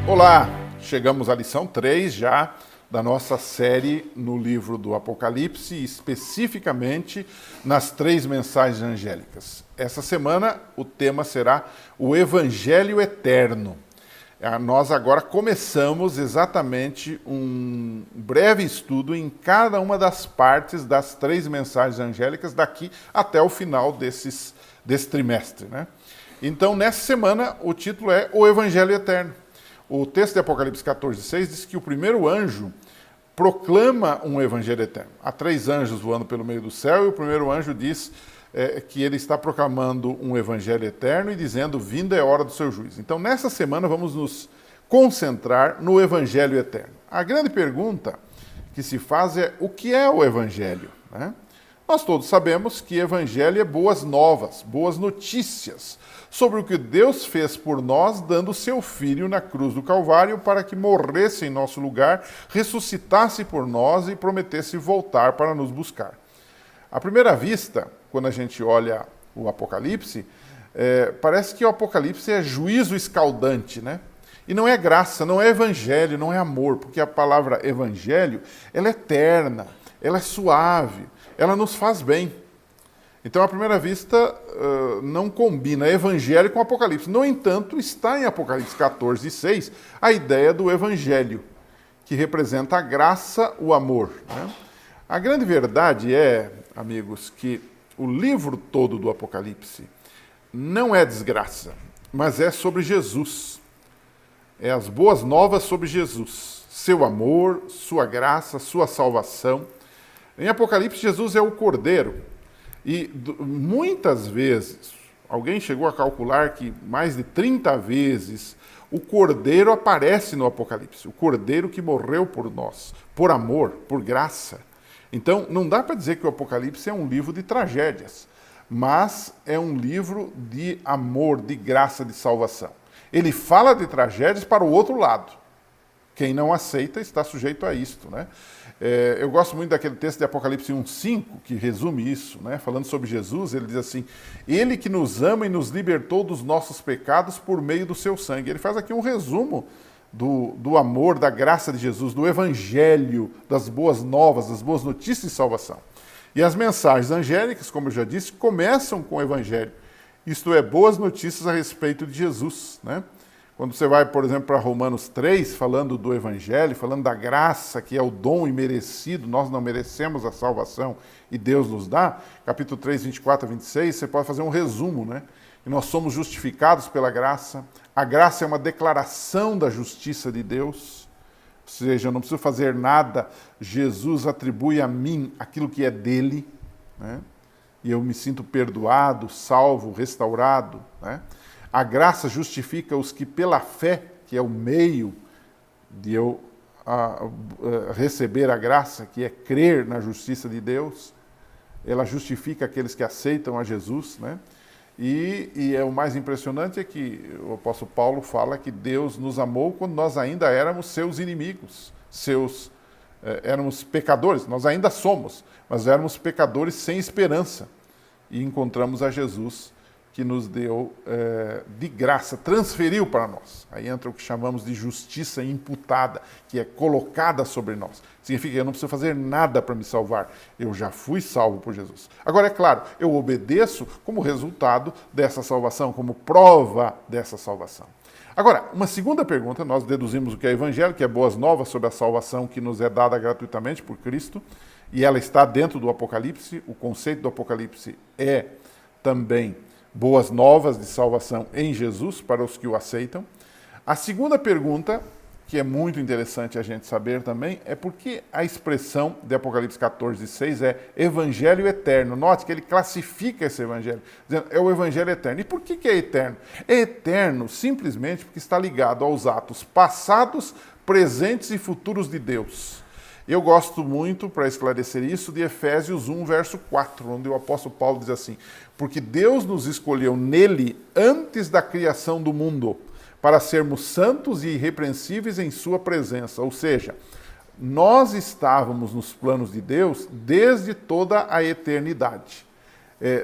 Olá, chegamos à lição 3 já da nossa série no livro do Apocalipse, especificamente nas 3 mensagens angélicas. Essa semana o tema será o Evangelho Eterno. Nós agora começamos exatamente um breve estudo em cada uma das partes das 3 mensagens angélicas daqui até o final desse trimestre, né? Então, nessa semana, o título é O Evangelho Eterno. O texto de Apocalipse 14:6 diz que o primeiro anjo proclama um evangelho eterno. Há 3 anjos voando pelo meio do céu e o primeiro anjo diz que ele está proclamando um evangelho eterno e dizendo, vinda é a hora do seu juízo. Então, nessa semana, vamos nos concentrar no evangelho eterno. A grande pergunta que se faz é, o que é o evangelho? Né? Nós todos sabemos que evangelho é boas novas, boas notícias sobre o que Deus fez por nós, dando o seu Filho na cruz do Calvário para que morresse em nosso lugar, ressuscitasse por nós e prometesse voltar para nos buscar. À primeira vista, quando a gente olha o Apocalipse, parece que o Apocalipse é juízo escaldante, né? E não é graça, não é evangelho, não é amor, porque a palavra evangelho, ela é terna, ela é suave, ela nos faz bem. Então, à primeira vista, não combina evangelho com Apocalipse. No entanto, está em Apocalipse 14:6 a ideia do evangelho, que representa a graça, o amor. Né? A grande verdade é, amigos, que o livro todo do Apocalipse não é desgraça, mas é sobre Jesus. É as boas novas sobre Jesus, seu amor, sua graça, sua salvação. Em Apocalipse, Jesus é o Cordeiro. E muitas vezes, alguém chegou a calcular que mais de 30 vezes o Cordeiro aparece no Apocalipse. O Cordeiro que morreu por nós, por amor, por graça. Então, não dá para dizer que o Apocalipse é um livro de tragédias, mas é um livro de amor, de graça, de salvação. Ele fala de tragédias para o outro lado. Quem não aceita está sujeito a isto, né? Eu gosto muito daquele texto de Apocalipse 1:5, que resume isso, né? Falando sobre Jesus, ele diz assim, ele que nos ama e nos libertou dos nossos pecados por meio do seu sangue. Ele faz aqui um resumo do amor, da graça de Jesus, do evangelho, das boas novas, das boas notícias de salvação. E as mensagens angélicas, como eu já disse, começam com o evangelho. Isto é, boas notícias a respeito de Jesus, né? Quando você vai, por exemplo, para Romanos 3, falando do Evangelho, falando da graça, que é o dom imerecido, nós não merecemos a salvação e Deus nos dá, capítulo 3, 24 a 26, você pode fazer um resumo, né? E nós somos justificados pela graça. A graça é uma declaração da justiça de Deus, ou seja, eu não preciso fazer nada, Jesus atribui a mim aquilo que é dele, né? E eu me sinto perdoado, salvo, restaurado, né? A graça justifica os que pela fé, que é o meio de eu receber a graça, que é crer na justiça de Deus, ela justifica aqueles que aceitam a Jesus, né? E o mais impressionante é que o apóstolo Paulo fala que Deus nos amou quando nós ainda éramos seus inimigos, éramos pecadores, nós ainda somos, mas éramos pecadores sem esperança. E encontramos a Jesus, que nos deu de graça, transferiu para nós. Aí entra o que chamamos de justiça imputada, que é colocada sobre nós. Significa que eu não preciso fazer nada para me salvar. Eu já fui salvo por Jesus. Agora, é claro, eu obedeço como resultado dessa salvação, como prova dessa salvação. Agora, uma segunda pergunta, nós deduzimos o que é evangelho, que é boas novas sobre a salvação que nos é dada gratuitamente por Cristo, e ela está dentro do Apocalipse. O conceito do Apocalipse é também boas novas de salvação em Jesus para os que o aceitam. A segunda pergunta, que é muito interessante a gente saber também, é por que a expressão de Apocalipse 14:6 é evangelho eterno. Note que ele classifica esse evangelho, dizendo é o evangelho eterno. E por que é eterno? É eterno simplesmente porque está ligado aos atos passados, presentes e futuros de Deus. Eu gosto muito, para esclarecer isso, de Efésios 1, verso 4, onde o apóstolo Paulo diz assim, porque Deus nos escolheu nele antes da criação do mundo, para sermos santos e irrepreensíveis em sua presença. Ou seja, nós estávamos nos planos de Deus desde toda a eternidade.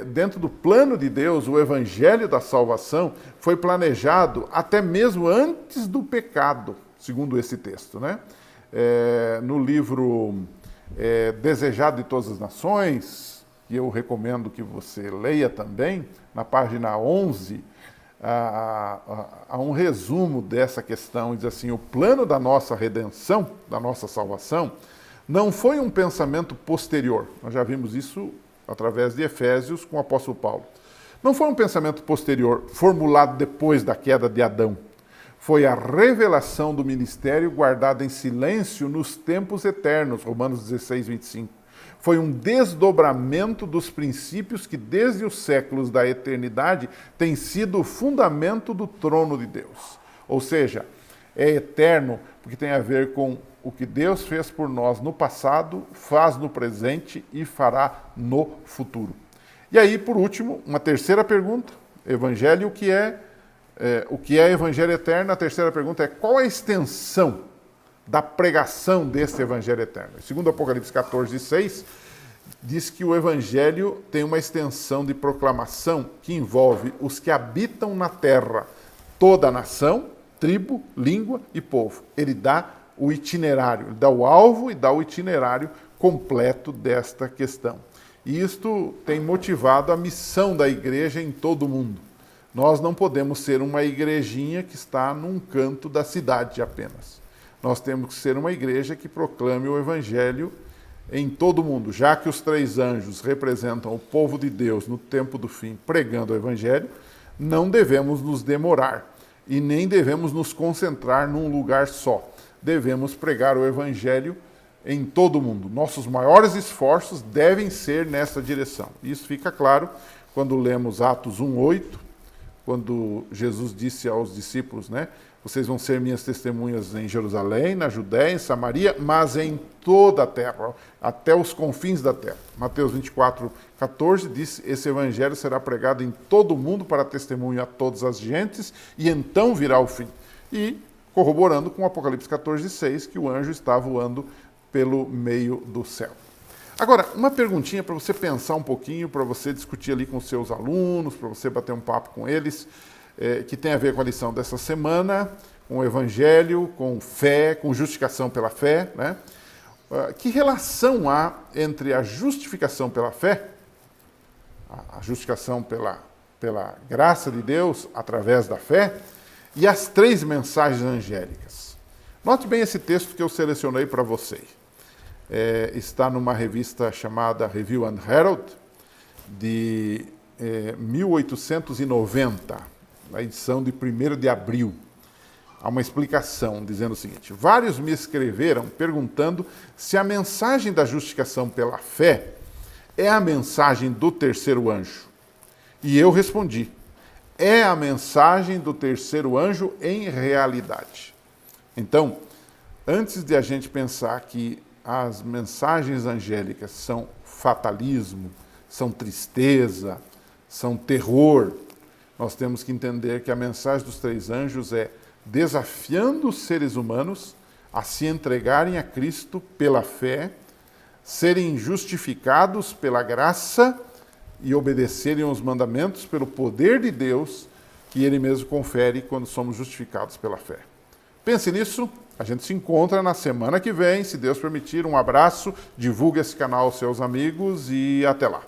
dentro do plano de Deus, o evangelho da salvação foi planejado até mesmo antes do pecado, segundo esse texto, né? No livro Desejado de Todas as Nações, que eu recomendo que você leia também, na página 11, há um resumo dessa questão, diz assim: o plano da nossa redenção, da nossa salvação, não foi um pensamento posterior. Nós já vimos isso através de Efésios com o apóstolo Paulo. Não foi um pensamento posterior, formulado depois da queda de Adão. Foi a revelação do ministério guardada em silêncio nos tempos eternos, Romanos 16, 25. Foi um desdobramento dos princípios que desde os séculos da eternidade tem sido o fundamento do trono de Deus. Ou seja, é eterno porque tem a ver com o que Deus fez por nós no passado, faz no presente e fará no futuro. E aí, por último, uma terceira pergunta: Evangelho, o que é Evangelho eterno? A terceira pergunta é: qual a extensão da pregação desse Evangelho eterno? Segundo Apocalipse 14, 6, diz que o Evangelho tem uma extensão de proclamação que envolve os que habitam na terra, toda a nação, tribo, língua e povo. Ele dá o itinerário, ele dá o alvo e dá o itinerário completo desta questão. E isto tem motivado a missão da igreja em todo o mundo. Nós não podemos ser uma igrejinha que está num canto da cidade apenas. Nós temos que ser uma igreja que proclame o evangelho em todo o mundo. Já que os 3 anjos representam o povo de Deus no tempo do fim, pregando o evangelho, não devemos nos demorar e nem devemos nos concentrar num lugar só. Devemos pregar o evangelho em todo o mundo. Nossos maiores esforços devem ser nessa direção. Isso fica claro quando lemos Atos 1:8, quando Jesus disse aos discípulos, né? Vocês vão ser minhas testemunhas em Jerusalém, na Judéia, em Samaria, mas em toda a terra, até os confins da terra. Mateus 24:14 diz: esse evangelho será pregado em todo o mundo para testemunho a todas as gentes, e então virá o fim. E corroborando com o Apocalipse 14:6, que o anjo está voando pelo meio do céu. Agora, uma perguntinha para você pensar um pouquinho, para você discutir ali com seus alunos, para você bater um papo com eles, que tem a ver com a lição dessa semana, com o Evangelho, com fé, com justificação pela fé, né? Que relação há entre a justificação pela fé, a justificação pela graça de Deus através da fé, e as 3 mensagens angélicas? Note bem esse texto que eu selecionei para você. Está numa revista chamada Review and Herald, de 1890, na edição de 1º de abril. Há uma explicação dizendo o seguinte: vários me escreveram perguntando se a mensagem da justificação pela fé é a mensagem do 3º anjo. E eu respondi: é a mensagem do 3º anjo em realidade. Então, antes de a gente pensar que as mensagens angélicas são fatalismo, são tristeza, são terror, nós temos que entender que a mensagem dos 3 anjos é desafiando os seres humanos a se entregarem a Cristo pela fé, serem justificados pela graça e obedecerem aos mandamentos pelo poder de Deus que Ele mesmo confere quando somos justificados pela fé. Pense nisso, a gente se encontra na semana que vem, se Deus permitir. Um abraço, divulgue esse canal aos seus amigos e até lá.